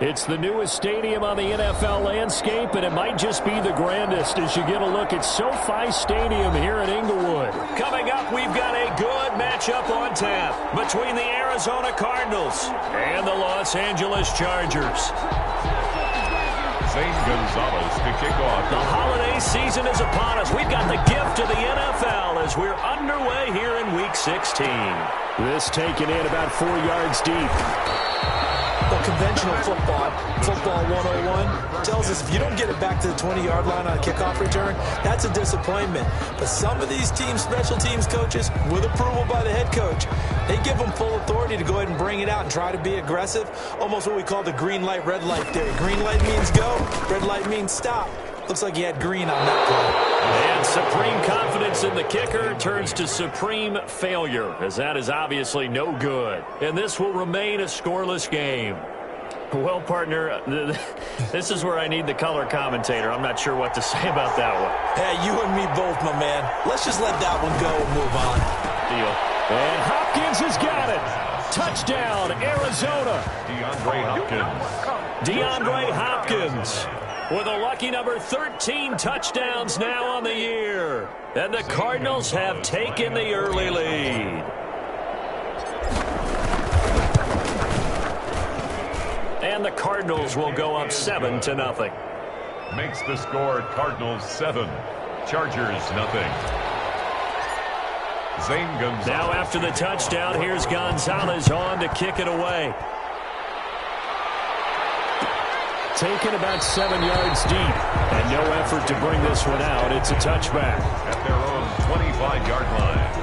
It's the newest stadium on the NFL landscape, and it might just be the grandest as you get a look at SoFi Stadium here in Inglewood. Coming up, we've got a good matchup on tap between the Arizona Cardinals and the Los Angeles Chargers. Zane Gonzalez to kick off. The holiday season is upon us. We've got the gift of the NFL as we're underway here in Week 16. This taken in about 4 yards deep. Well, conventional football 101, tells us if you don't get it back to the 20-yard line on a kickoff return, that's a disappointment. But some of these teams, special teams coaches, with approval by the head coach, they give them full authority to go ahead and bring it out and try to be aggressive, almost what we call the green light, red light theory. Green light means go, red light means stop. Looks like he had green on that play. And supreme confidence in the kicker turns to supreme failure, as that is obviously no good. And this will remain a scoreless game. Well, partner, this is where I need the color commentator. I'm not sure what to say about that one. Hey, you and me both, my man. Let's just let that one go and move on. Deal. And Hopkins has got it. Touchdown, Arizona. DeAndre Hopkins with a lucky number 13 touchdowns now on the year. And the Cardinals have taken the early lead. And the Cardinals will go up 7-0. Makes the score Cardinals 7, Chargers nothing. Zane Gonzalez. Now after the touchdown, here's Gonzalez on to kick it away. Taken about 7 yards deep, and no effort to bring this one out. It's a touchback. At their own 25-yard line.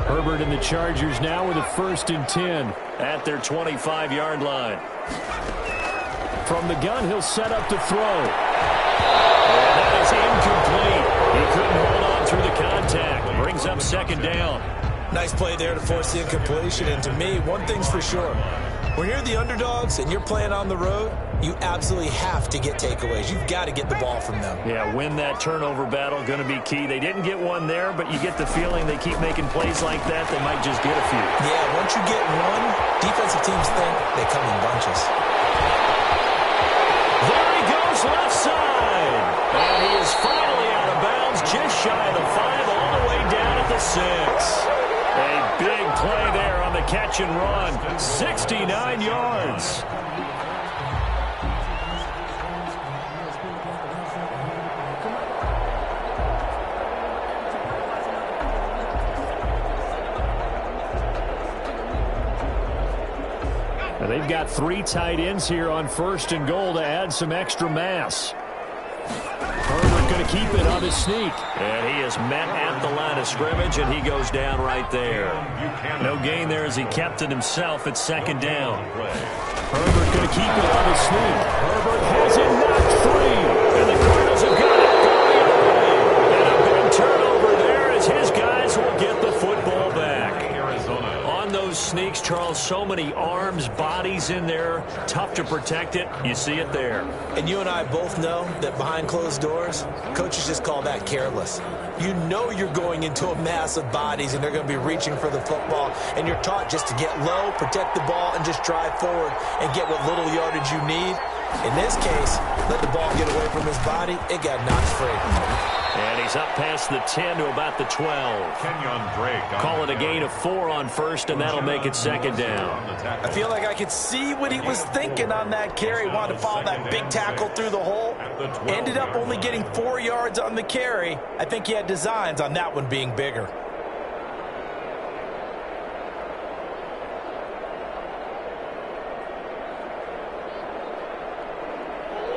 Herbert and the Chargers now with a 1st and 10 at their 25-yard line. From the gun, he'll set up to throw. And that is incomplete. He couldn't hold on through the contact. Brings up 2nd down. Nice play there to force the incompletion. And to me, one thing's for sure. When you're the underdogs and you're playing on the road, you absolutely have to get takeaways. You've got to get the ball from them. Yeah, win that turnover battle, going to be key. They didn't get one there, but you get the feeling they keep making plays like that, they might just get a few. Yeah, once you get one, defensive teams think they come in bunches. There he goes left side. And he is finally out of bounds, just shy of the 5, all the way down at the 6. A big play there on the catch and run. 69 yards. Now they've got 3 tight ends here on 1st and goal to add some extra mass. Herbert going to keep it on his sneak. And he is met at the line of scrimmage, and he goes down right there. No gain there as he kept it himself at 2nd down. Herbert going to keep it on his sneak. Herbert has it knocked free. And the Cardinals have got it. And a big turnover there as his guys will get the football back. On those sneaks, Charles, so many arms, bodies in there. Tough to protect it. You see it there. And you and I both know that behind closed doors, coaches just call that careless. You know you're going into a mass of bodies and they're going to be reaching for the football, and you're taught just to get low, protect the ball, and just drive forward and get what little yardage you need. In this case, let the ball get away from his body. It got knocked free. And he's up past the 10 to about the 12. Kenyon Drake. Call it a gain of 4 on 1st, and that'll make it 2nd down. I feel like I could see what he was thinking on that carry. Wanted to follow that big tackle through the hole. Ended up only getting 4 yards on the carry. I think he had designs on that one being bigger.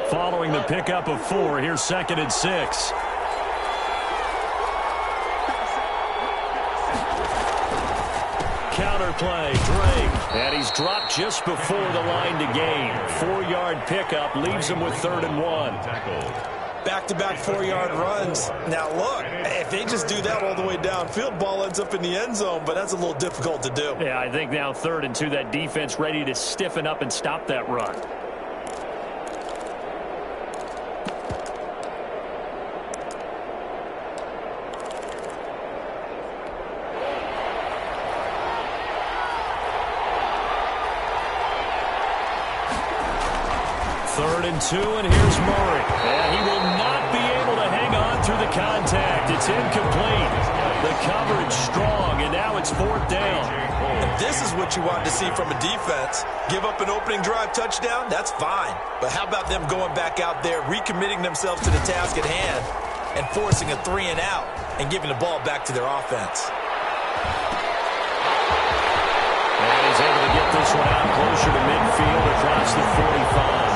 Following the pickup of 4, here's 2nd and 6. Counter play, Drake. And he's dropped just before the line to gain. 4-yard pickup leaves him with 3rd and 1. back-to-back 4-yard runs. Now, look, if they just do that all the way downfield, ball ends up in the end zone, but that's a little difficult to do. Yeah, I think now 3rd and 2, that defense ready to stiffen up and stop that run. Third and 2, and here's Murray. And he will not be able to hang on through the contact. It's incomplete. The coverage strong, and now it's 4th down. And this is what you want to see from a defense. Give up an opening drive touchdown, that's fine. But how about them going back out there, recommitting themselves to the task at hand, and forcing a 3-and-out, and giving the ball back to their offense. And he's able to get this one out closer to midfield across the 45.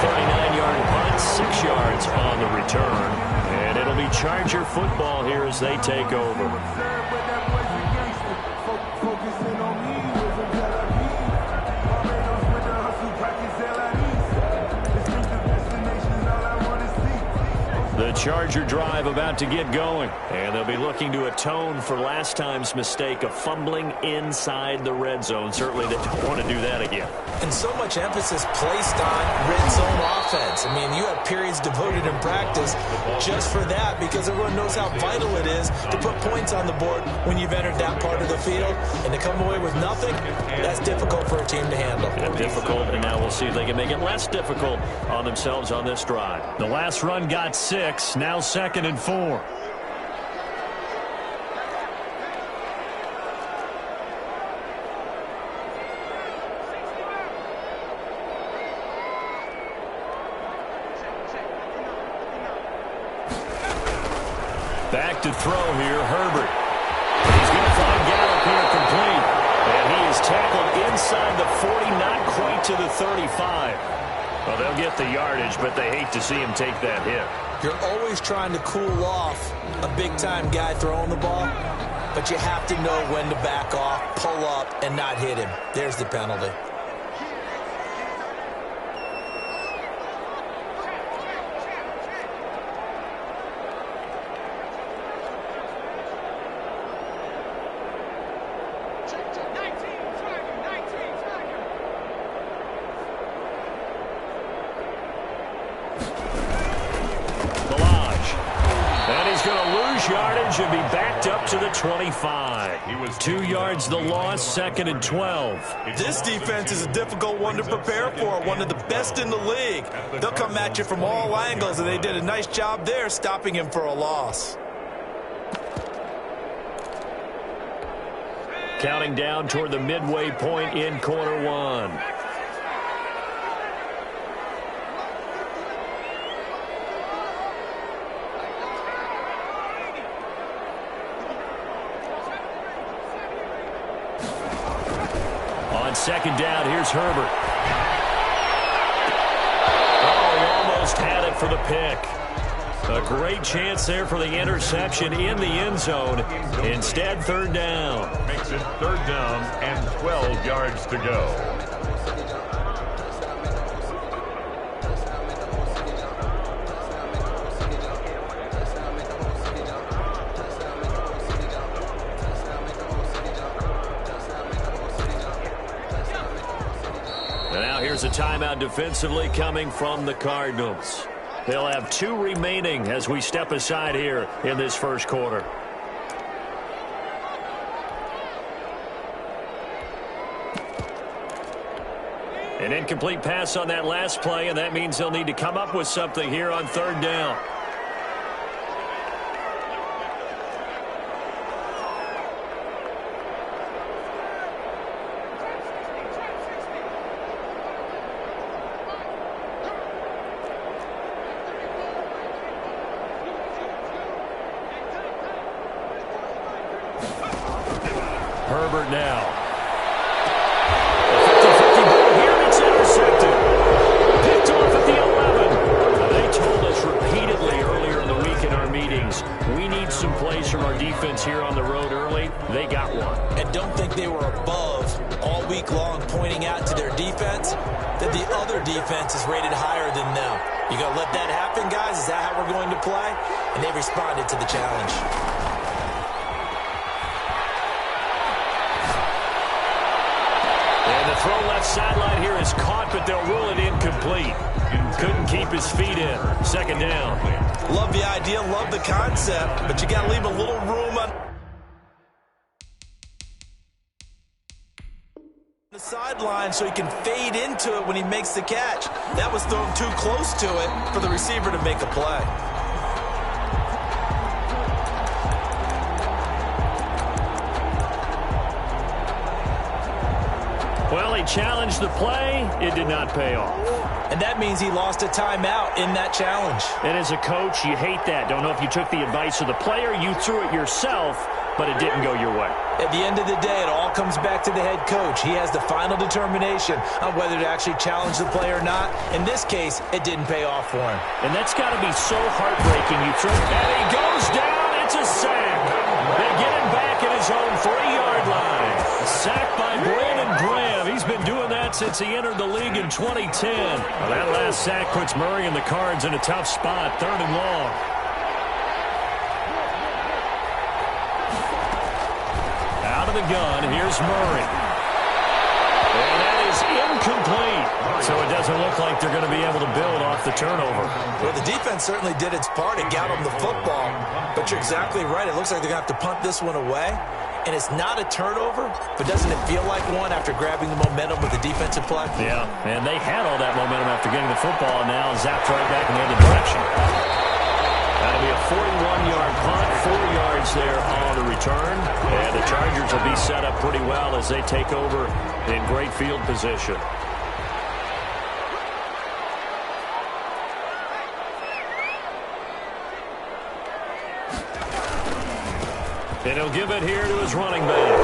39-yard punt, 6 yards on the return. And it'll be Charger football here as they take over. The Charger drive about to get going, and they'll be looking to atone for last time's mistake of fumbling inside the red zone. Certainly they don't want to do that again. And so much emphasis placed on red zone offense. I mean, you have periods devoted in practice just for that because everyone knows how vital it is to put points on the board when you've entered that part of the field. And to come away with nothing, that's difficult for a team to handle. Yeah, difficult, and now we'll see if they can make it less difficult on themselves on this drive. The last run got 6, now 2nd and 4. Back to throw here, Herbert. He's going to find Gallup here complete. And he is tackled inside the 40, not quite to the 35. Well, they'll get the yardage, but they hate to see him take that hit. You're always trying to cool off a big-time guy throwing the ball, but you have to know when to back off, pull up, and not hit him. There's the penalty. Yardage and be backed up to the 25. 2 yards the loss, 2nd and 12. This defense is a difficult one to prepare for, one of the best in the league. They'll come at you from all angles, and they did a nice job there stopping him for a loss. Counting down toward the midway point in quarter 1. On 2nd down, here's Herbert. Oh, he almost had it for the pick. A great chance there for the interception in the end zone. Instead, 3rd down. Makes it 3rd down and 12 yards to go. Here's a timeout defensively coming from the Cardinals. They'll have 2 remaining as we step aside here in this first quarter. An incomplete pass on that last play, and that means they'll need to come up with something here on 3rd down. Herbert now. The 50-50 ball here, it's intercepted. Picked off at the 11. They told us repeatedly earlier in the week in our meetings, we need some plays from our defense here on the road early. They got one. And don't think they were above all week long pointing out to their defense that the other defense is rated higher than them. You going to let that happen, guys? Is that how we're going to play? And they responded to the challenge. And the throw left sideline here is caught, but they'll rule it incomplete. Couldn't keep his feet in. Second down. Love the idea, love the concept, but you got to leave a little room on the sideline so he can fade into it when he makes the catch. That was thrown too close to it for the receiver to make a play. Well, he challenged the play. It did not pay off. And that means he lost a timeout in that challenge. And as a coach, you hate that. Don't know if you took the advice of the player. You threw it yourself, but it didn't go your way. At the end of the day, it all comes back to the head coach. He has the final determination on whether to actually challenge the play or not. In this case, it didn't pay off for him. And that's got to be so heartbreaking. You throw it, and he goes down. It's a sack. They get him back at his own 3-yard line. Sacked by Brandon Graham. He's been doing that since he entered the league in 2010. Well, that last sack puts Murray and the Cards in a tough spot. 3rd and long. Out of the gun, here's Murray. And that is incomplete. So it doesn't look like they're going to be able to build off the turnover. Well, the defense certainly did its part. It got them the football. But you're exactly right. It looks like they're going to have to punt this one away. And it's not a turnover, but doesn't it feel like one after grabbing the momentum with the defensive play? Yeah, and they had all that momentum after getting the football, and now zapped right back in the other direction. That'll be a 41-yard punt, 4 yards there on the return. And the Chargers will be set up pretty well as they take over in great field position. And he'll give it here to his running back.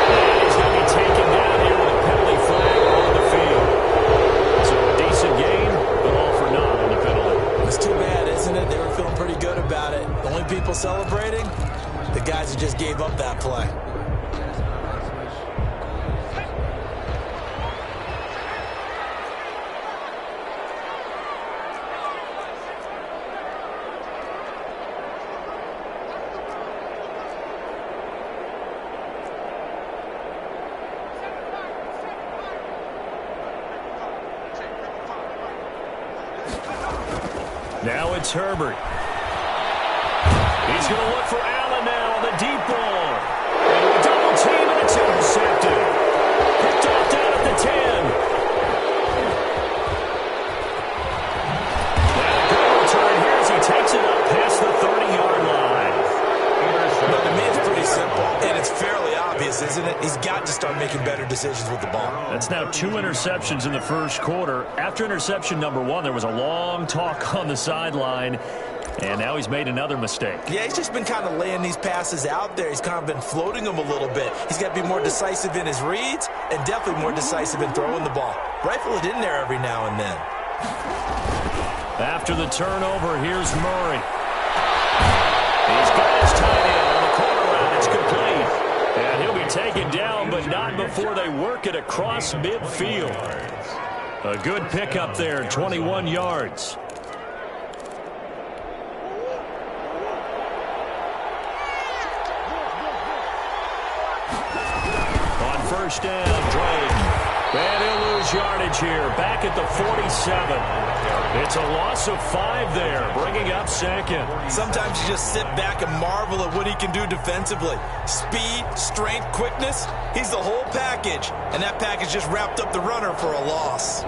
And he's going to be taken down here with a penalty flag on the field. So a decent game, but all for naught on the penalty. It's too bad, isn't it? They were feeling pretty good about it. The only people celebrating, the guys who just gave up that play. Now it's Herbert. He's going to look for Allen now on the deep ball. And a double team, and it's intercepted. Picked off down at the 10. Now a good return here as he takes it up past the 30-yard line. But to me, it's pretty simple, and it's fairly obvious, isn't it? He's got to start making better decisions with the ball. That's now 2 interceptions in the first quarter. After interception number 1, there was a long talk on the sideline, and now he's made another mistake. Yeah, he's just been kind of laying these passes out there. He's kind of been floating them a little bit. He's got to be more decisive in his reads and definitely more decisive in throwing the ball. Rifle it in there every now and then. After the turnover, here's Murray. He's got his tight end on the corner route. It's complete. And he'll be taken down, but not before they work it across midfield. A good pickup there, 21 yards. On first down, Drake. And he'll lose yardage here, back at the 47. It's a loss of 5 there, bringing up second. Sometimes you just sit back and marvel at what he can do defensively. Speed, strength, quickness, he's the whole package. And that package just wrapped up the runner for a loss.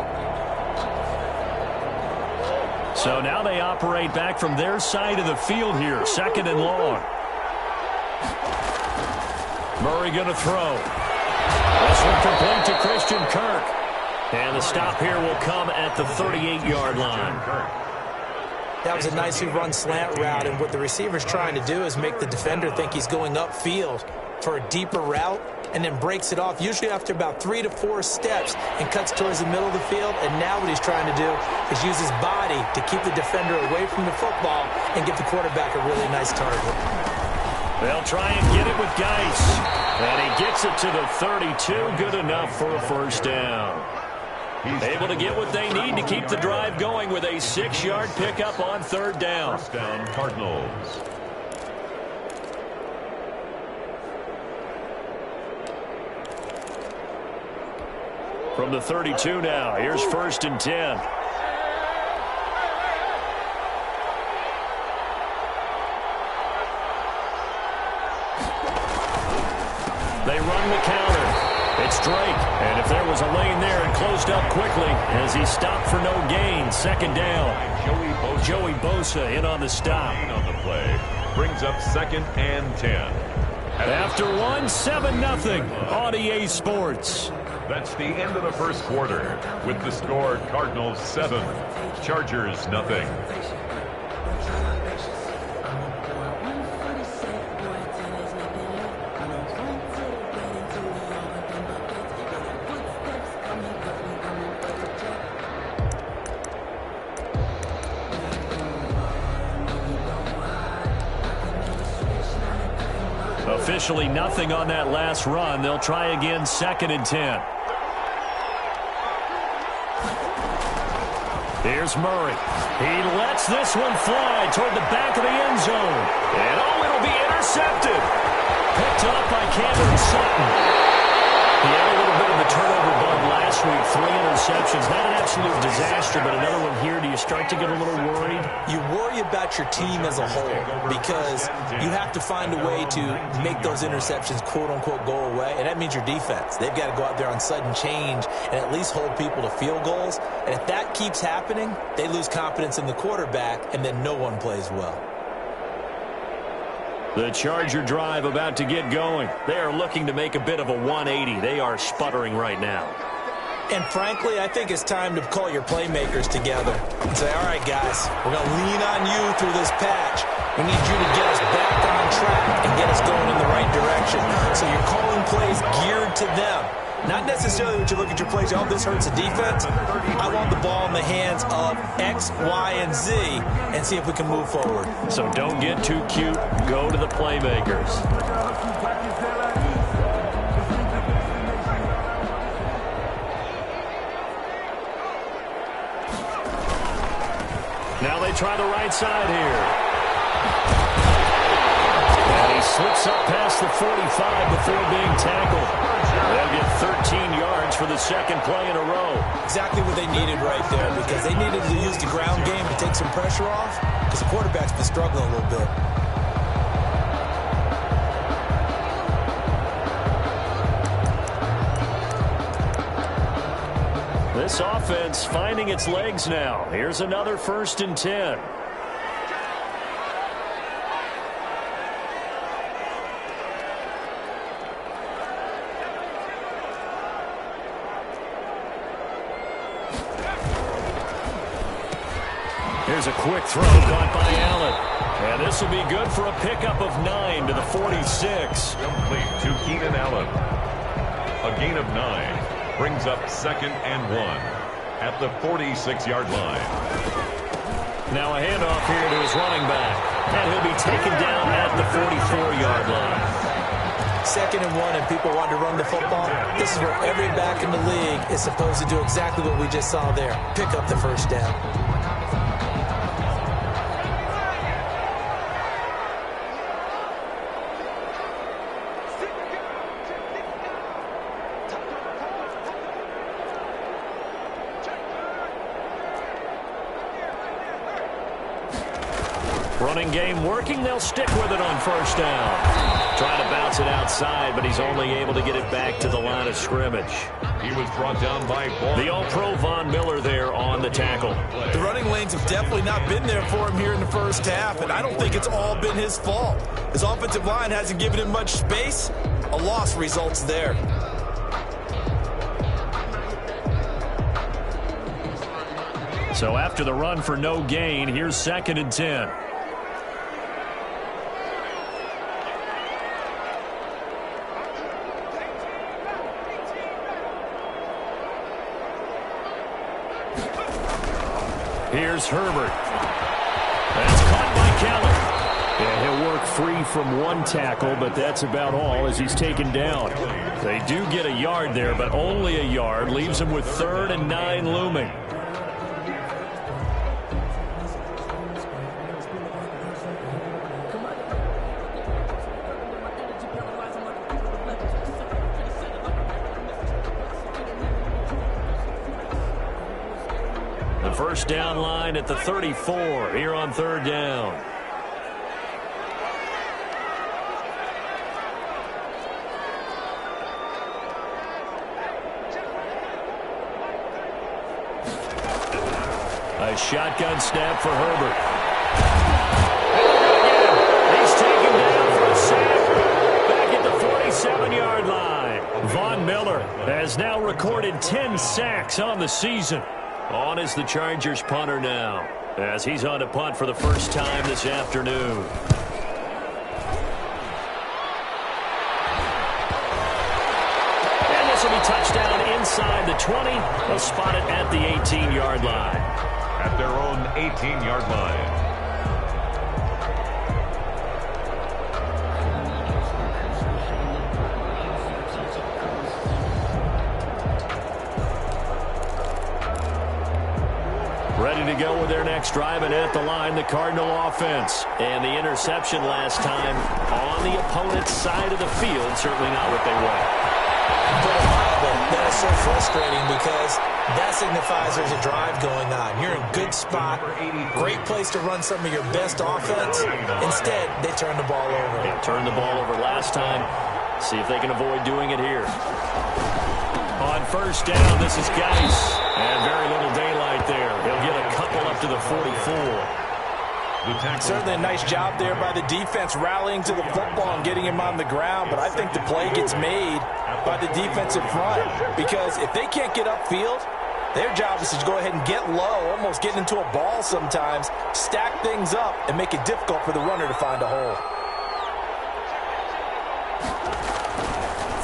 So now they operate back from their side of the field here, 2nd and long. Murray going to throw. This one complete to Christian Kirk. And the stop here will come at the 38-yard line. That was a nicely run slant route, and what the receiver's trying to do is make the defender think he's going upfield for a deeper route, and then breaks it off, usually after about 3 to 4 steps, and cuts towards the middle of the field. And now what he's trying to do is use his body to keep the defender away from the football and get the quarterback a really nice target. They'll try and get it with Geis. And he gets it to the 32. Good enough for a first down. Able to get what they need to keep the drive going with a 6-yard pickup on third down. First down, Cardinals. From the 32 now, here's 1st and 10. They run the counter. It's Drake, and if there was a lane there, it closed up quickly as he stopped for no gain. 2nd down. Joey Bosa in on the stop. On the play brings up 2nd and 10. After 7-0 on EA Sports. That's the end of the first quarter with the score Cardinals 7, Chargers nothing. Officially nothing on that last run. They'll try again, 2nd and 10. Here's Murray. He lets this one fly toward the back of the end zone. And it'll be intercepted. Picked up by Cameron Sutton. He had a little bit of a turnover bug last week. 3 interceptions. Not an absolute disaster, but another one here. Do you start to get a little worried? You worry about your team as a whole because you have to find a way to make those interceptions, quote-unquote, go away, and that means your defense. They've got to go out there on sudden change and at least hold people to field goals, and if that keeps happening, they lose confidence in the quarterback, and then no one plays well. The Charger drive about to get going. They are looking to make a bit of a 180. They are sputtering right now. And frankly, I think it's time to call your playmakers together and say, all right, guys, we're going to lean on you through this patch. We need you to get us back on track and get us going in the right direction. So you're calling plays geared to them. Not necessarily when you look at your plays, oh, this hurts the defense. I want the ball in the hands of X, Y, and Z and see if we can move forward. So don't get too cute. Go to the playmakers. Now they try the right side here. And he slips up past the 45 before being tackled. They'll get 13 yards for the 2nd play in a row. Exactly what they needed right there because they needed to use the ground game to take some pressure off because the quarterback's been struggling a little bit. This offense finding its legs now. Here's another 1st and 10. Here's a quick throw caught by Allen. And this will be good for a pickup of 9 to the 46. Complete to Keenan Allen. A gain of 9 brings up 2nd and 1 at the 46-yard line. Now a handoff here to his running back. And he'll be taken down at the 44-yard line. 2nd and 1 and people want to run the football. This is where every back in the league is supposed to do exactly what we just saw there. Pick up the first down. Running game working. They'll stick with it on 1st down. Trying to bounce it outside, but he's only able to get it back to the line of scrimmage. He was brought down by the All-Pro Von Miller there on the tackle. The running lanes have definitely not been there for him here in the first half, and I don't think it's all been his fault. His offensive line hasn't given him much space. A loss results there. So after the run for no gain, here's 2nd and 10. Here's Herbert. That's caught by Keller. And he'll work work free from one tackle, but that's about all as he's taken down. They do get a yard there, but only a yard. Leaves him with 3rd and 9 looming. The first down line at the 34 here on 3rd down. A shotgun snap for Herbert. He's taken down for a sack. Back at the 47-yard line. Von Miller has now recorded 10 sacks on the season. On is the Chargers punter now, as he's on to punt for the first time this afternoon. And this will be touchdown inside the 20. They'll spot it at the 18-yard line. At their own 18-yard line. Ready to go with their next drive, and at the line, the Cardinal offense. And the interception last time on the opponent's side of the field, certainly not what they want. That is so frustrating because that signifies there's a drive going on. You're in a good spot, great place to run some of your best offense. Instead, they turn the ball over. They turned the ball over last time. See if they can avoid doing it here. On first down, this is Geis. And very little daylight there. He'll get a couple up to the 44. Certainly a nice job there by the defense rallying to the football and getting him on the ground, but I think the play gets made by the defensive front because if they can't get upfield, their job is to go ahead and get low, almost get into a ball sometimes, stack things up, and make it difficult for the runner to find a hole.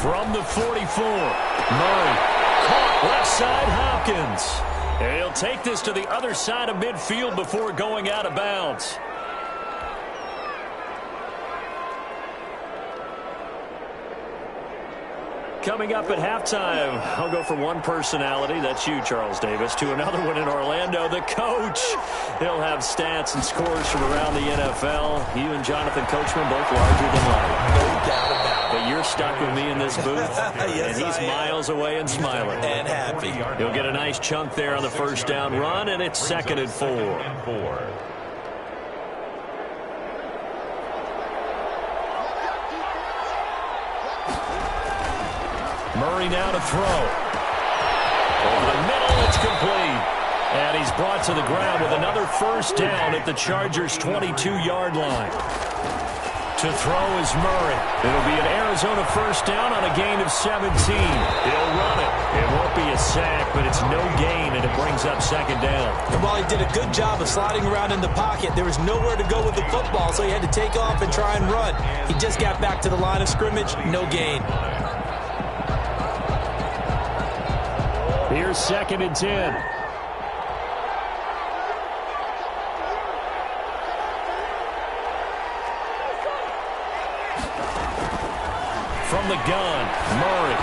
From the 44, Murray caught left side Hopkins. And he'll take this to the other side of midfield before going out of bounds. Coming up at halftime, I'll go from one personality, that's you, Charles Davis, to another one in Orlando, the coach. He'll have stats and scores from around the NFL. You and Jonathan Coachman both larger than life. No doubt about it. But you're stuck with me in this booth, Yes, and he's miles away and smiling. And happy. He'll get a nice chunk there on the first down run, and it's 2nd and 4. Murray now to throw. Over the middle, it's complete. And he's brought to the ground with another first down at the Chargers' 22-yard line. To throw is Murray. It'll be an Arizona first down on a gain of 17. He'll run it. It won't be a sack, but it's no gain, and it brings up 2nd down. And while he did a good job of sliding around in the pocket, there was nowhere to go with the football, so he had to take off and try and run. He just got back to the line of scrimmage, no gain. Here's 2nd and 10. From the gun, Murray.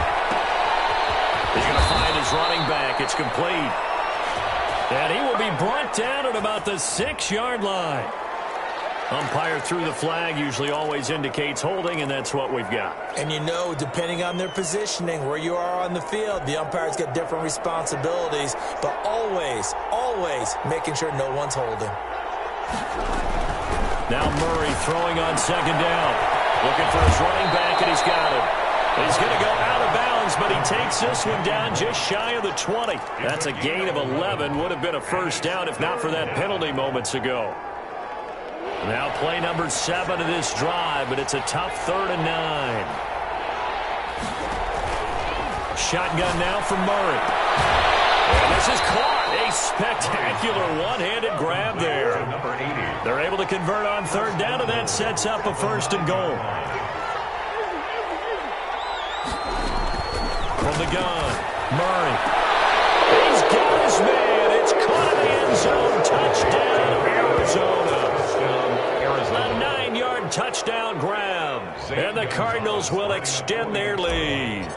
He's going to find his running back. It's complete. And he will be brought down at about the 6-yard line. Umpire threw the flag, usually always indicates holding, and that's what we've got. And you know, depending on their positioning, where you are on the field, the umpire's got different responsibilities, but always, always making sure no one's holding. Now Murray throwing on 2nd down. Looking for his running back, and he's got him. He's going to go out of bounds, but he takes this one down just shy of the 20. That's a gain of 11. Would have been a first down if not for that penalty moments ago. Now play number 7 of this drive, but it's a tough 3rd and 9. Shotgun now from Murray. And this is caught. A spectacular one-handed grab there. They're able to convert on 3rd down, and that sets up a 1st and goal. From the gun, Murray. He's got his man. It's caught in the end zone. Touchdown, Arizona. A 9-yard touchdown the Cardinals will extend their lead.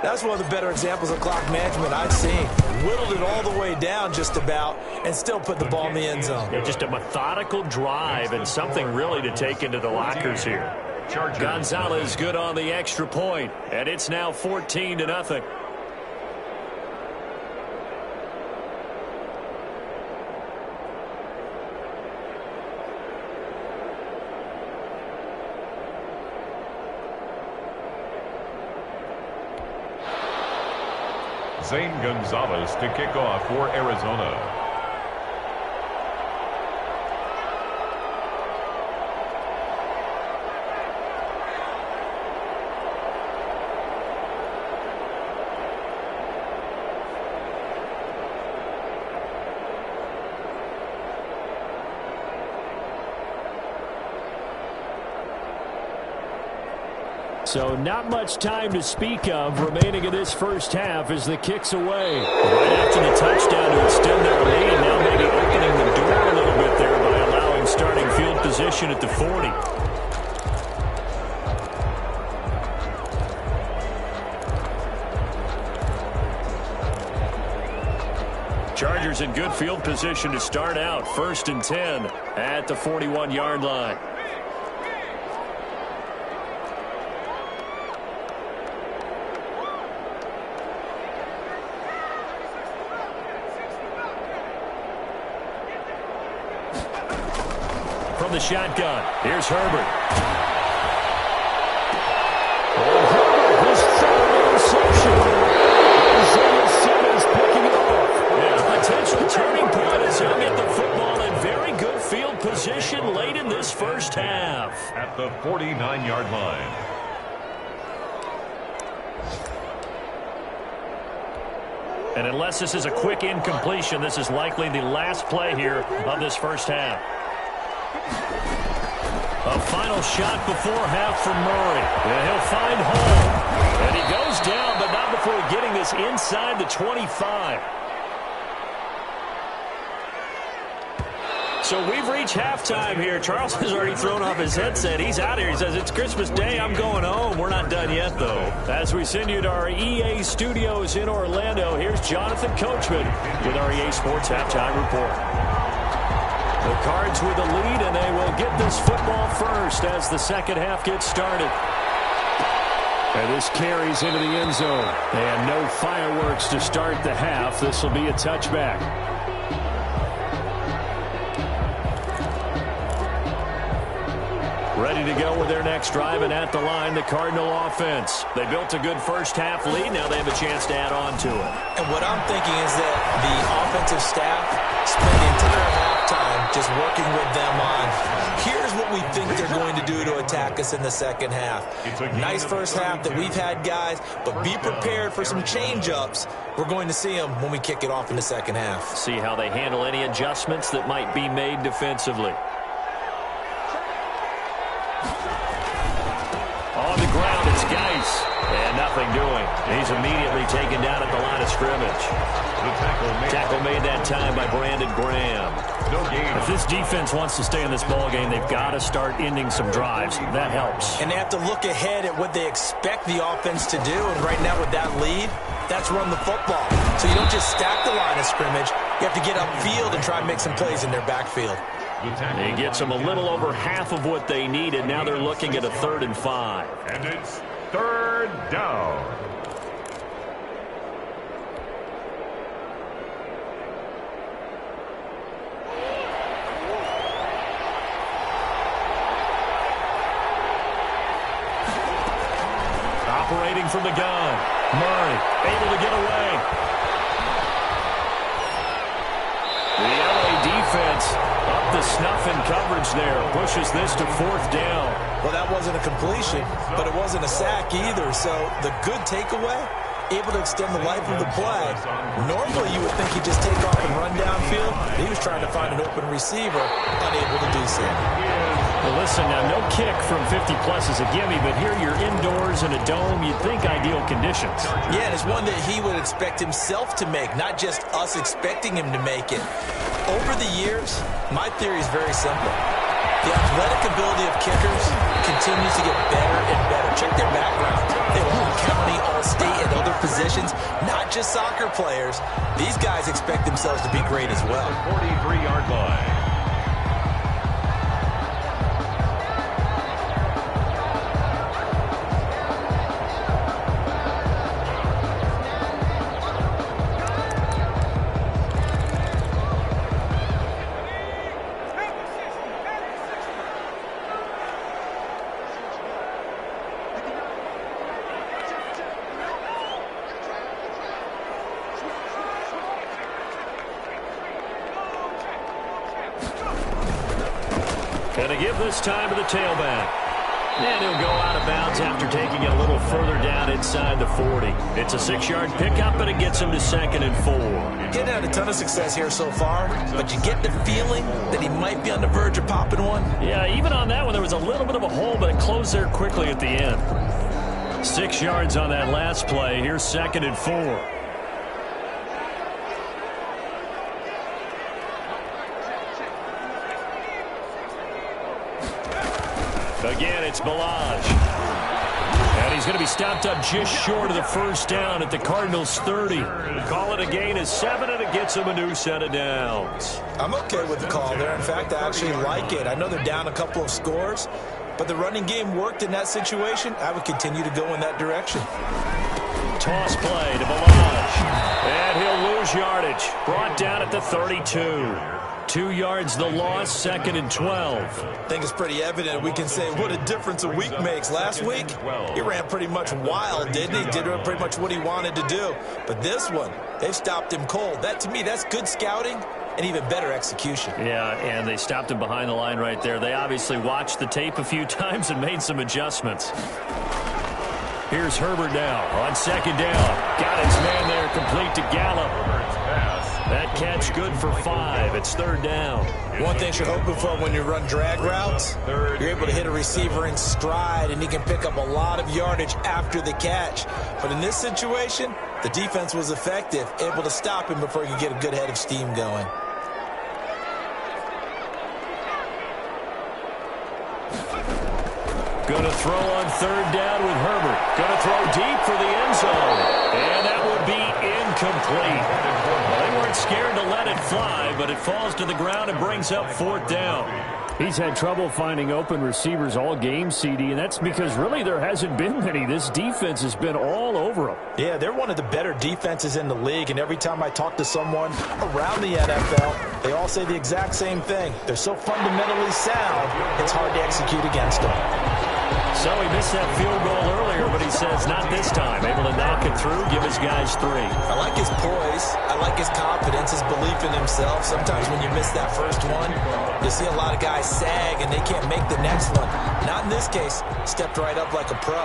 That's one of the better examples of clock management I've seen. Whittled it all the way down just about and still put the ball in the end zone. Yeah, just a methodical drive and something really to take into the lockers here. Gonzalez good on the extra point, and it's now 14-0. Zane Gonzalez to kick off for Arizona. So not much time to speak of remaining in this first half as the kick's away. Right after the touchdown to extend their lead, now maybe opening the door a little bit there by allowing starting field position at the 40. Chargers in good field position to start out. 1st and 10 at the 41-yard line. From the shotgun, here's Herbert. And Herbert has thrown interception. Isaiah Simmons picking it off. Yeah, potential turning point as he'll get the football in very good field position late in this first half. At the 49-yard line. And unless this is a quick incompletion, this is likely the last play here of this first half. A final shot before half from Murray. And he'll find Hall. And he goes down, but not before getting this inside the 25. So we've reached halftime here. Charles has already thrown off his headset. He's out here. He says, it's Christmas Day. I'm going home. We're not done yet, though. As we send you to our EA studios in Orlando, here's Jonathan Coachman with our EA Sports Halftime Report. The Cards with the lead, and they will get this football first as the second half gets started. And this carries into the end zone. And no fireworks to start the half. This will be a touchback. Ready to go with their next drive, and at the line, the Cardinal offense. They built a good first half lead. Now they have a chance to add on to it. And what I'm thinking is that the offensive staff spent the entire halftime just working with them on, here's what we think they're going to do to attack us in the second half. Nice first half that we've had, guys, but be prepared for some change-ups. We're going to see them when we kick it off in the second half. See how they handle any adjustments that might be made defensively. On the ground, it's Geis. And nothing doing. He's immediately taken down at the line of scrimmage. The tackle made that time by Brandon Graham. No gain. If this defense wants to stay in this ball game, they've got to start ending some drives. That helps. And they have to look ahead at what they expect the offense to do. And right now with that lead, that's run the football. So you don't just stack the line of scrimmage. You have to get upfield and try and make some plays in their backfield. He gets them a little over half of what they needed. Now they're looking at a 3rd and 5. And it's 3rd down. Operating from the gun. Murray able to get away. The LA defense up the snuff in coverage there. Pushes this to 4th down. Well, that wasn't a completion, but it wasn't a sack either. So the good takeaway, able to extend the life of the play. Normally you would think he'd just take off and run downfield. He was trying to find an open receiver, unable to do so. Well, listen, now no kick from 50-plus is a gimme, but here you're indoors in a dome. You'd think ideal conditions. Yeah, and it's one that he would expect himself to make, not just us expecting him to make it. Over the years, my theory is very simple. The athletic ability of kickers continues to get better and better. Check their background. They were all county, all state, and other positions, not just soccer players. These guys expect themselves to be great as well. 43-yard line. Going to give this time to the tailback. And he'll go out of bounds after taking it a little further down inside the 40. It's a 6-yard pickup, and it gets him to 2nd and 4. Getting had a ton of success here so far, but you get the feeling that he might be on the verge of popping one. Yeah, even on that one, there was a little bit of a hole, but it closed there quickly at the end. 6 yards on that last play. Here's 2nd and 4. Again, it's Ballage. And he's going to be stopped up just short of the first down at the Cardinals' 30. Call it a gain of 7, and it gets him a new set of downs. I'm okay with the call there. In fact, I actually like it. I know they're down a couple of scores, but the running game worked in that situation. I would continue to go in that direction. Toss play to Ballage. And he'll lose yardage. Brought down at the 32. 2 yards the loss, 2nd and 12. I think it's pretty evident we can say what a difference a week makes. Last week, he ran pretty much wild, didn't he? Did pretty much what he wanted to do. But this one, they've stopped him cold. That, to me, that's good scouting and even better execution. Yeah, and they stopped him behind the line right there. They obviously watched the tape a few times and made some adjustments. Here's Herbert now on 2nd down. Got his man there, complete to Gallup. That catch good for 5. It's 3rd down. One thing you're hoping for when you run drag routes, you're able to hit a receiver in stride, and he can pick up a lot of yardage after the catch. But in this situation, the defense was effective, able to stop him before he could get a good head of steam going. Going to throw on 3rd down with Herbert. Going to throw deep for the end zone. And that will be incomplete. They weren't scared to let it fly, but it falls to the ground and brings up 4th down. He's had trouble finding open receivers all game, CD, and that's because really there hasn't been many. This defense has been all over him. Yeah, they're one of the better defenses in the league, and every time I talk to someone around the NFL, they all say the exact same thing. They're so fundamentally sound, it's hard to execute against them. So he missed that field goal earlier, but he says not this time. Able to knock it through, give his guys 3. I like his poise. I like his confidence, his belief in himself. Sometimes when you miss that first one, you see a lot of guys sag and they can't make the next one. Not in this case. Stepped right up like a pro.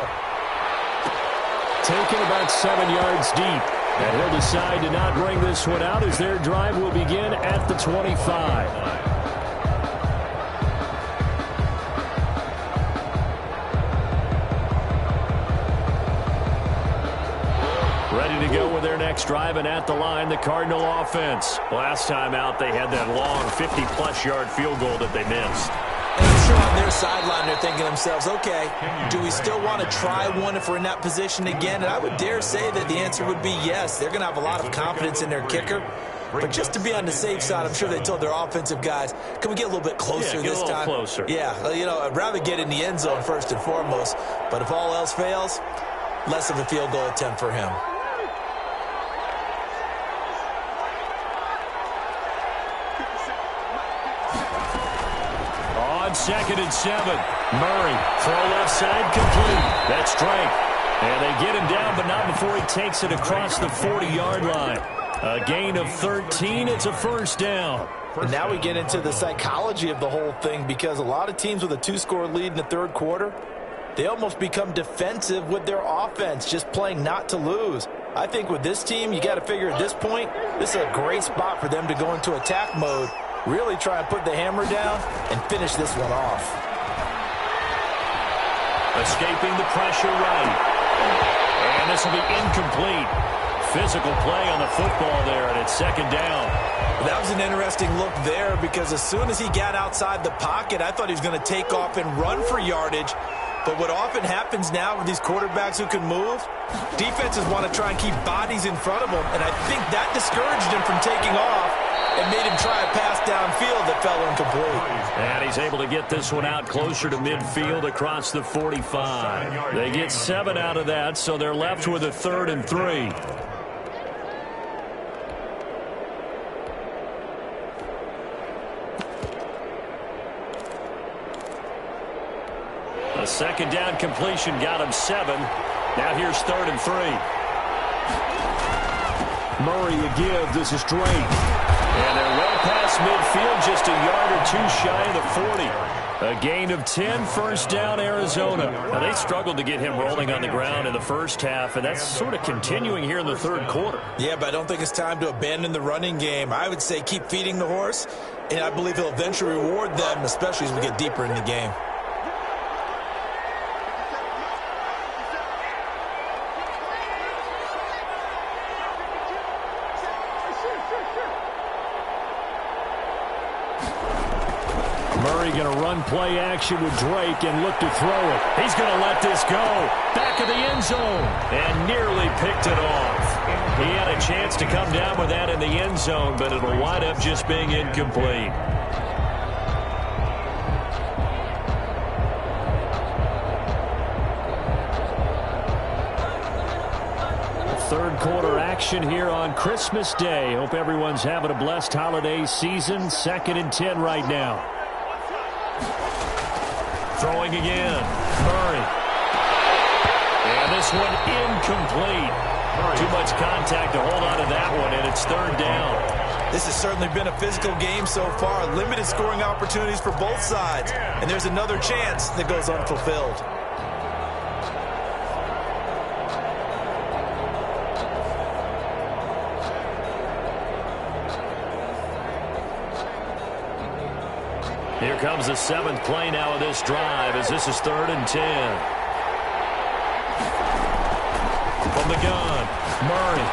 Taken about 7 yards deep. And he'll decide to not bring this one out as their drive will begin at the 25. Ready to go with their next drive, and at the line, the Cardinal offense. Last time out, they had that long 50-plus yard field goal that they missed. And I'm sure on their sideline, they're thinking to themselves, okay, do we still want to try one if we're in that position again? And I would dare say that the answer would be yes. They're going to have a lot of confidence in their kicker. But just to be on the safe side, I'm sure they told their offensive guys, can we get a little bit closer this time? Closer. Yeah, you know, I'd rather get in the end zone first and foremost. But if all else fails, less of a field goal attempt for him. On 2nd and 7, Murray, throw left side, complete. That's Drake. And they get him down, but not before he takes it across the 40-yard line. A gain of 13. It's a 1st down. And now we get into the psychology of the whole thing, because a lot of teams with a 2-score lead in the 3rd quarter, they almost become defensive with their offense, just playing not to lose. I think with this team, you got to figure at this point, this is a great spot for them to go into attack mode, really try and put the hammer down and finish this one off. Escaping the pressure right. And this will be incomplete. physical play on the football there, and it's second down. That was an interesting look there because as soon as he got outside the pocket, I thought he was going to take off and run for yardage. But what often happens now with these quarterbacks who can move, defenses want to try and keep bodies in front of them, and I think that discouraged him from taking off and made him try a pass downfield that fell incomplete. And he's able to get this one out closer to midfield across the 45. They get 7 out of that, so they're left with a 3rd and 3. A second down completion got him 7. Now here's 3rd and 3. Murray a give. This is Drake. And they're well past midfield, just a yard or 2 shy of the 40. A gain of 10, first down, Arizona. Now, they struggled to get him rolling on the ground in the first half, and that's sort of continuing here in the third quarter. Yeah, but I don't think it's time to abandon the running game. I would say keep feeding the horse, and I believe he'll eventually reward them, especially as we get deeper in the game. Murray going to run play action with Drake and look to throw it. He's going to let this go. Back of the end zone. And nearly picked it off. He had a chance to come down with that in the end zone, but it'll wind up just being incomplete. Third quarter action here on Christmas Day. Hope everyone's having a blessed holiday season. 2nd and 10 right now. Throwing again. Murray. And this one incomplete. Too much contact to hold on to that one, and it's 3rd down. This has certainly been a physical game so far. Limited scoring opportunities for both sides. And there's another chance that goes unfulfilled. Here comes the 7th play now of this drive as this is 3rd and 10. From the gun, Murray.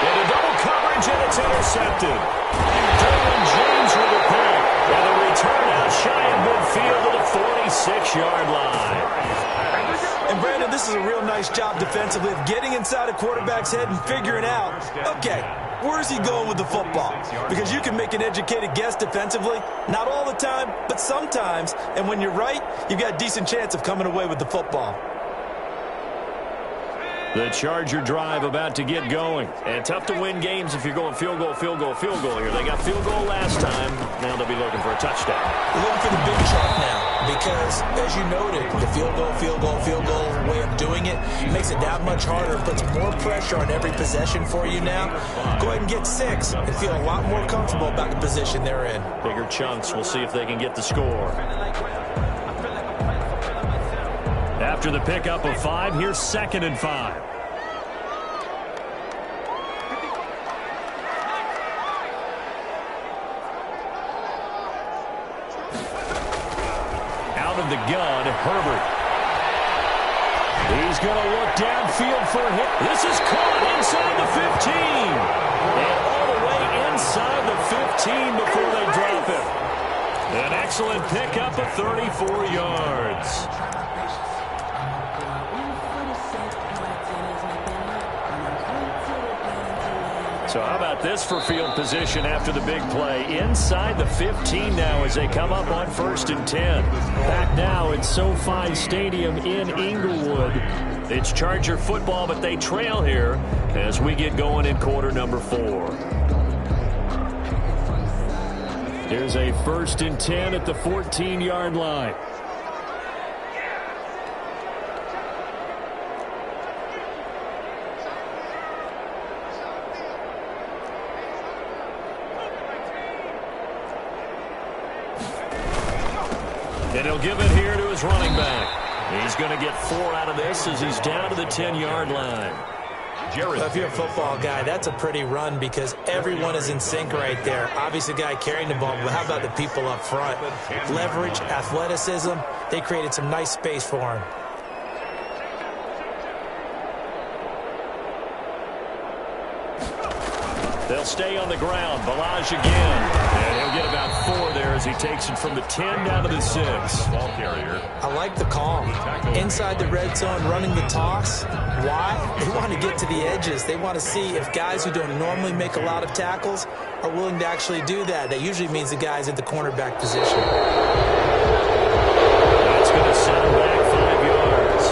Into double coverage, and it's intercepted. Derwin James with a pick. And the return out shy of midfield to the 46-yard line. And Brandon, this is a real nice job defensively of getting inside a quarterback's head and figuring out, okay, where's he going with the football? Because you can make an educated guess defensively. Not all the time, but sometimes. And when you're right, you've got a decent chance of coming away with the football. The Charger drive about to get going. And tough to win games if you're going field goal, field goal, field goal here. They got field goal last time. Now they'll be looking for a touchdown. Looking for the big chunk now because, as you noted, the field goal, field goal, field goal way of doing it makes it that much harder. It puts more pressure on every possession for you now. Go ahead and get 6 and feel a lot more comfortable about the position they're in. Bigger chunks. We'll see if they can get the score. After the pickup of 5, here's 2nd and 5. Out of the gun, Herbert. He's going to look downfield for a hit. This is caught inside the 15. And all the way inside the 15 before they drop it. An excellent pickup of 34 yards. So how about this for field position after the big play? Inside the 15 now as they come up on 1st and 10. Back now at SoFi Stadium in Inglewood. It's Charger football, but they trail here as we get going in quarter number 4. Here's a 1st and 10 at the 14-yard line. And he'll give it here to his running back. He's going to get 4 out of this as he's down to the 10-yard line. If you're a football guy, that's a pretty run because everyone is in sync right there. Obviously, the guy carrying the ball, but how about the people up front? Leverage, athleticism, they created some nice space for him. to stay on the ground. Ballage again. And he'll get about 4 there as he takes it from the 10 down to the 6. Ball carrier. I like the call. Inside the red zone, running the toss. Why? They want to get to the edges. They want to see if guys who don't normally make a lot of tackles are willing to actually do that. That usually means the guys at the cornerback position. That's going to set him back 5 yards.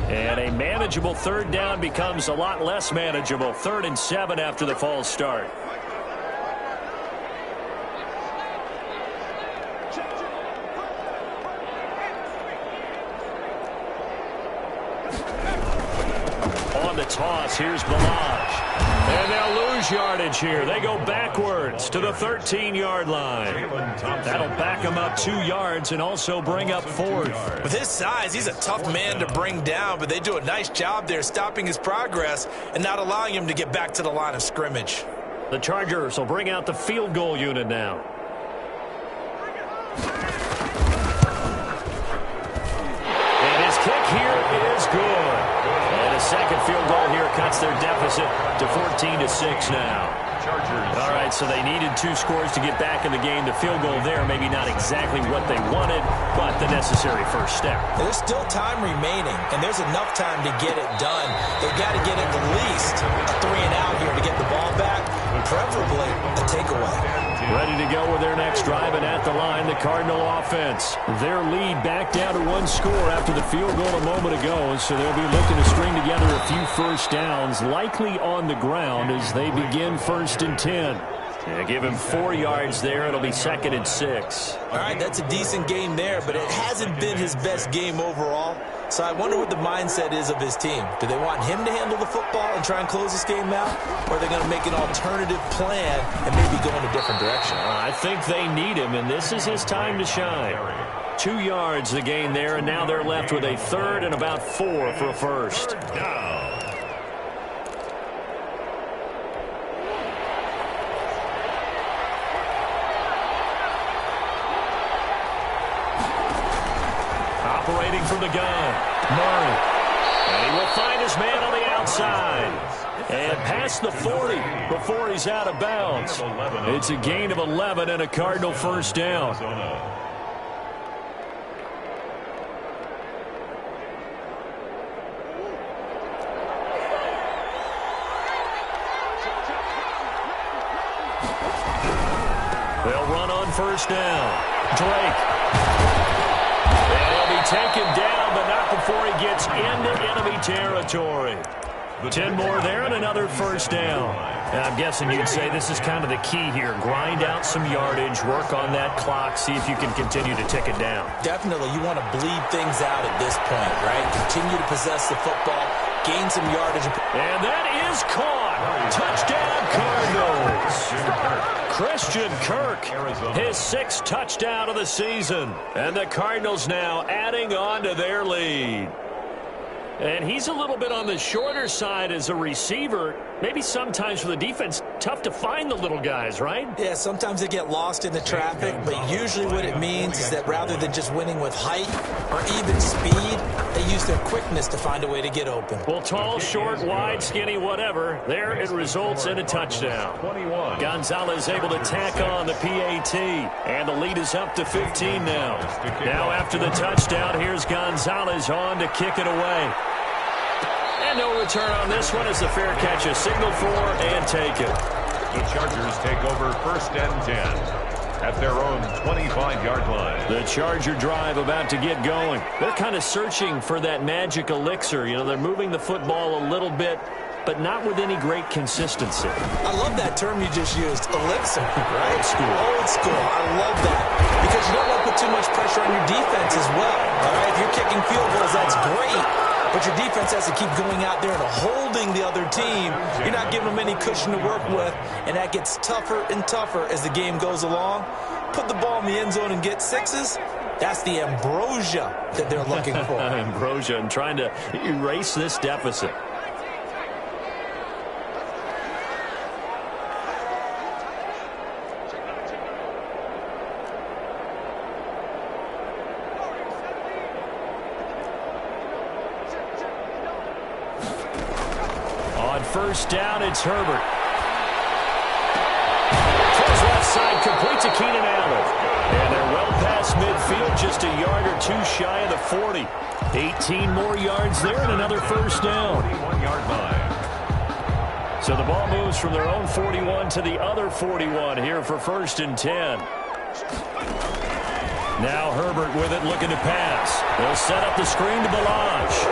And a manageable 3rd down becomes a lot less manageable. 3rd and 7 after the false start. On the toss, here's Ballage. And they'll lose yardage here. They go backwards to the 13-yard line. That'll back him up 2 yards and also bring up 4th. With his size, he's a tough man to bring down, but they do a nice job there stopping his progress and not allowing him to get back to the line of scrimmage. The Chargers will bring out the field goal unit now. And his kick here is good. And a second field goal here cuts their deficit to 14-6 now. Chargers. All right, so they needed 2 scores to get back in the game. The field goal there, maybe not exactly what they wanted, but the necessary first step. There's still time remaining, and there's enough time to get it done. They've got to get at least a 3-and-out here to get the ball back, preferably a takeaway. Ready to go with their next drive, and at the line, the Cardinal offense. Their lead back down to 1 score after the field goal a moment ago, so they'll be looking to string together a few first downs, likely on the ground as they begin 1st and 10. Yeah, give him 4 yards there. It'll be 2nd and 6. All right, that's a decent game there, but it hasn't been his best game overall. So I wonder what the mindset is of his team. Do they want him to handle the football and try and close this game out? Or are they going to make an alternative plan and maybe go in a different direction? I think they need him, and this is his time to shine. 2 yards the gain there, and now they're left with a 3rd and about 4 for a first. Down. Operating from the gun, Murray. And he will find his man on the outside. And past the 40 before he's out of bounds. It's a gain of 11 and a Cardinal first down. They'll run on first down. Drake. Taken down, but not before he gets into enemy territory. 10 more there and another first down. And I'm guessing you'd say this is kind of the key here. Grind out some yardage, work on that clock, see if you can continue to tick it down. Definitely, you want to bleed things out at this point, right? Continue to possess the football, gain some yardage. And that is caught. Touchdown, Cardinals. Christian Kirk, his 6th touchdown of the season. And the Cardinals now adding on to their lead. And he's a little bit on the shorter side as a receiver. Maybe sometimes for the defense, tough to find the little guys, right? Yeah, sometimes they get lost in the traffic, but usually what it means is that rather than just winning with height or even speed, they use their quickness to find a way to get open. Well, tall, short, wide, skinny, whatever, there it results in a touchdown. 21. Gonzalez able to tack on the PAT, and the lead is up to 15 now. Now after the touchdown, here's Gonzalez on to kick it away. And no return on this one as the fair catch is signaled for and taken. The Chargers take over 1st and 10 at their own 25-yard line. The Charger drive about to get going. They're kind of searching for that magic elixir. You know, they're moving the football a little bit, but not with any great consistency. I love that term you just used, elixir, right? Old school. Old school. I love that because you don't want to put too much pressure on your defense as well. All right, if you're kicking field goals, that's great. But your defense has to keep going out there and holding the other team. You're not giving them any cushion to work with, and that gets tougher and tougher as the game goes along. Put the ball in the end zone and get 6s. That's the ambrosia that they're looking for. Ambrosia and trying to erase this deficit. first down, it's Herbert. Throws left side, complete to Keenan Allen. And they're well past midfield, just a yard or two shy of the 40. 18 more yards there and another first down. 41-yard line. So the ball moves from their own 41 to the other 41 here for 1st and 10. Now Herbert with it, looking to pass. They'll set up the screen to Balazs.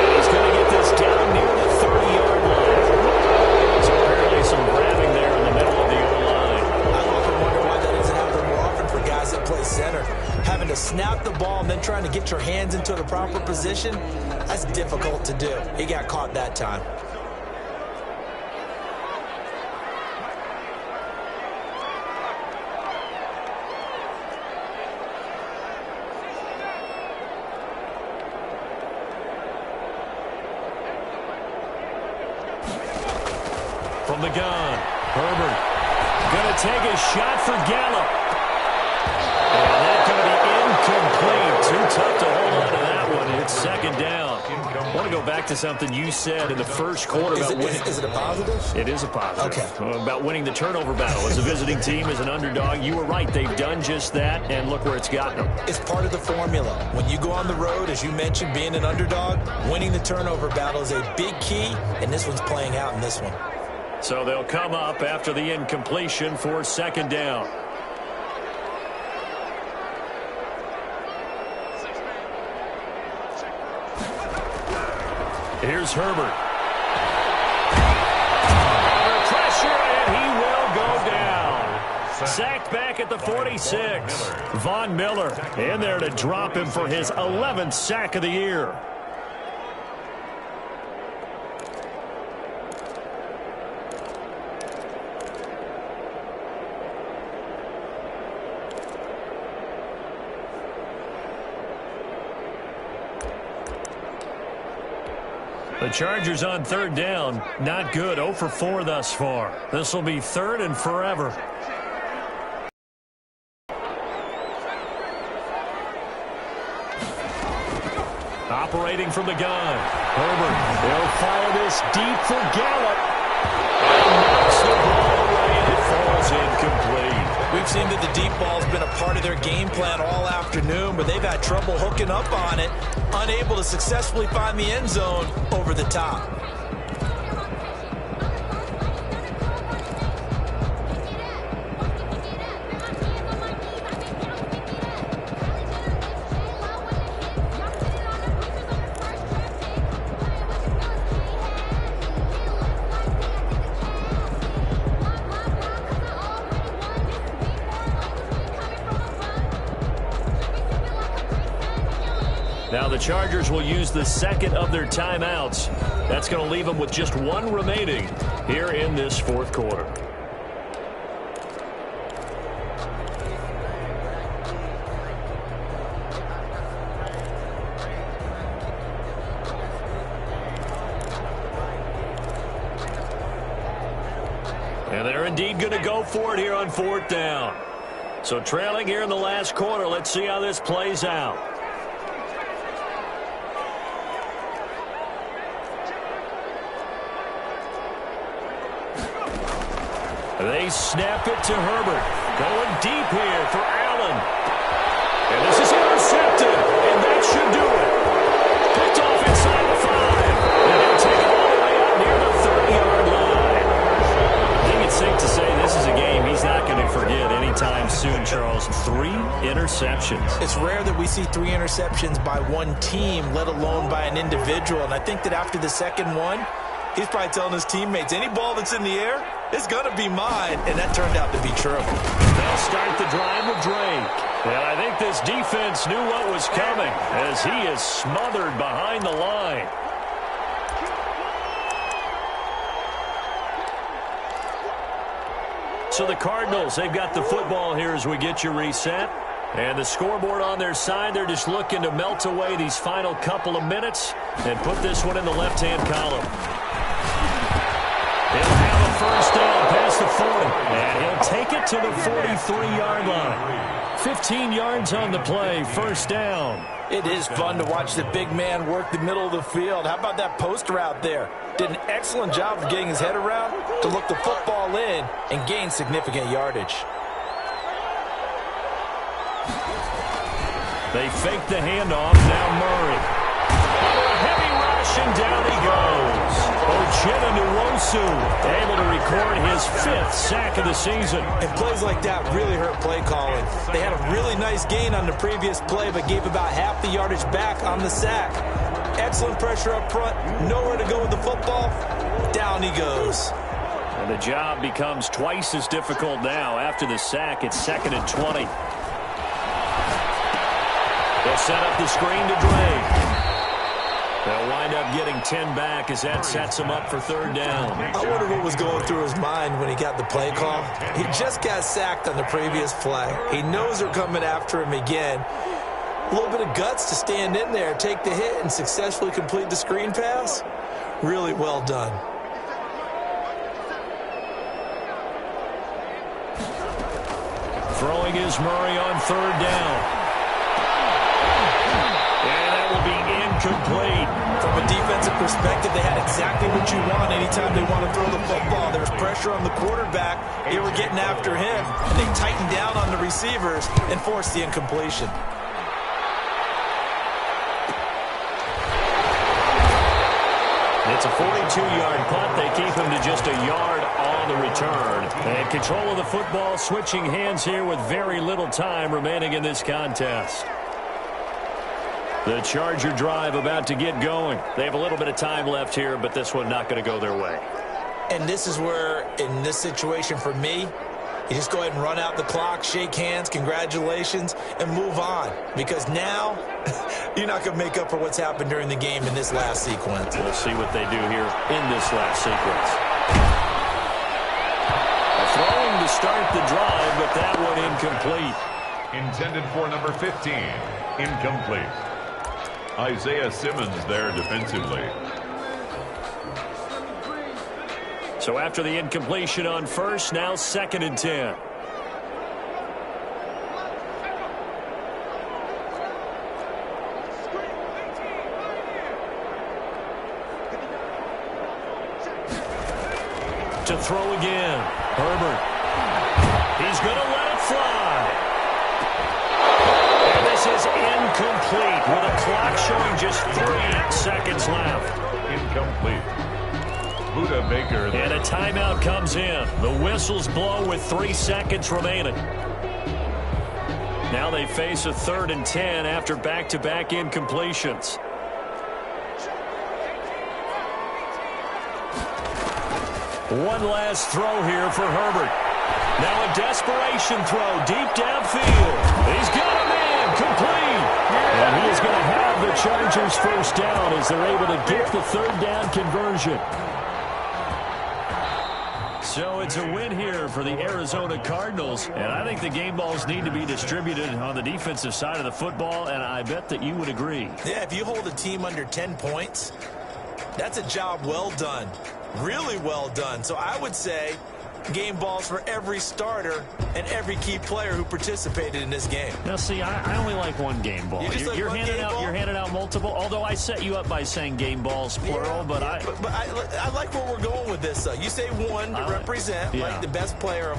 And he's going to get this down near the 30-yard line. So apparently some grabbing there in the middle of the O-line. I often wonder why that doesn't happen more often for guys that play center. Having to snap the ball and then trying to get your hands into the proper position, that's difficult to do. He got caught that time. From the gun, Herbert going to take a shot for Gallup. And that's going to be incomplete. Too tough to hold on to that one. It's 2nd down. I want to go back to something you said in the first quarter about winning. Is it a positive? It is a positive. Okay. About winning the turnover battle. As a visiting team, as an underdog, you were right. They've done just that, and look where it's gotten them. It's part of the formula. When you go on the road, as you mentioned, being an underdog, winning the turnover battle is a big key, and this one's playing out in this one. So they'll come up after the incompletion for 2nd down. Here's Herbert. Under pressure, and he will go down. Sacked back at the 46. Von Miller in there to drop him for his 11th sack of the year. The Chargers on 3rd down. Not good. 0 for 4 thus far. This will be 3rd and forever. Operating from the gun. Herbert. They'll fire this deep for Gallup. And knocks the ball away, and it falls incomplete. We've seen that the deep ball's been a part of their game plan all afternoon, but they've had trouble hooking up on it, unable to successfully find the end zone over the top. Now the Chargers will use the 2nd of their timeouts. That's going to leave them with just 1 remaining here in this 4th quarter. And they're indeed going to go for it here on 4th down. So trailing here in the last quarter, let's see how this plays out. They snap it to Herbert. Going deep here for Allen. And this is intercepted. And that should do it. Picked off inside the 5. And they'll take it all the way out near the 30-yard line. I think it's safe to say this is a game he's not going to forget anytime soon, Charles. 3 interceptions. It's rare that we see 3 interceptions by one team, let alone by an individual. And I think that after the second one, he's probably telling his teammates, any ball that's in the air, it's going to be mine. And that turned out to be true. They'll start the drive with Drake. And I think this defense knew what was coming as he is smothered behind the line. So the Cardinals, they've got the football here as we get you reset. And the scoreboard on their side, they're just looking to melt away these final couple of minutes and put this one in the left-hand column. They'll have a first down past the 40. And he'll take it to the 43-yard line. 15 yards on the play, first down. It is fun to watch the big man work the middle of the field. How about that post route there? Did an excellent job of getting his head around to look the football in and gain significant yardage. They fake the handoff. Now Murray. A heavy rush, and down he goes. Uchenna Nwosu able to record his 5th sack of the season. And plays like that really hurt play calling. They had a really nice gain on the previous play, but gave about half the yardage back on the sack. Excellent pressure up front. Nowhere to go with the football. Down he goes. And the job becomes twice as difficult now. After the sack, it's 2nd and 20. They'll set up the screen to Drake. They'll wind up getting 10 back as that sets him up for 3rd down. I wonder what was going through his mind when he got the play call. He just got sacked on the previous play. He knows they're coming after him again. A little bit of guts to stand in there, take the hit, and successfully complete the screen pass. Really well done. Throwing is Murray on 3rd down. Incomplete. From a defensive perspective, they had exactly what you want anytime they want to throw the football. There was pressure on the quarterback. They were getting after him, and they tightened down on the receivers and forced the incompletion. It's a 42-yard punt. They keep him to just a yard on the return. And control of the football, switching hands here with very little time remaining in this contest. The Charger drive about to get going. They have a little bit of time left here, but this one not going to go their way. And this is where, in this situation for me, you just go ahead and run out the clock, shake hands, congratulations, and move on. Because now, you're not going to make up for what's happened during the game in this last sequence. We'll see what they do here in this last sequence. A throwing to start the drive, but that one incomplete. Intended for number 15. Incomplete. Isaiah Simmons there defensively. So after the incompletion on first, now 2nd and 10. To throw again. Herbert. He's going to let it fly. And this is incomplete with a clock showing just 3 seconds left. Incomplete. Budda Baker. And a timeout comes in. The whistles blow with 3 seconds remaining. Now they face a 3rd and 10 after back-to-back incompletions. One last throw here for Herbert. Now a desperation throw deep downfield. He's got a man complete. And he is going to have the Chargers first down as they're able to get the 3rd down conversion. So it's a win here for the Arizona Cardinals. And I think the game balls need to be distributed on the defensive side of the football, and I bet that you would agree. Yeah, if you hold a team under 10 points, that's a job well done. Really well done. So I would say game balls for every starter and every key player who participated in this game. Now, see, I only like one game ball. You're handing out multiple, although I set you up by saying game balls, plural, but I like where we're going with this. You say one to represent like the best player of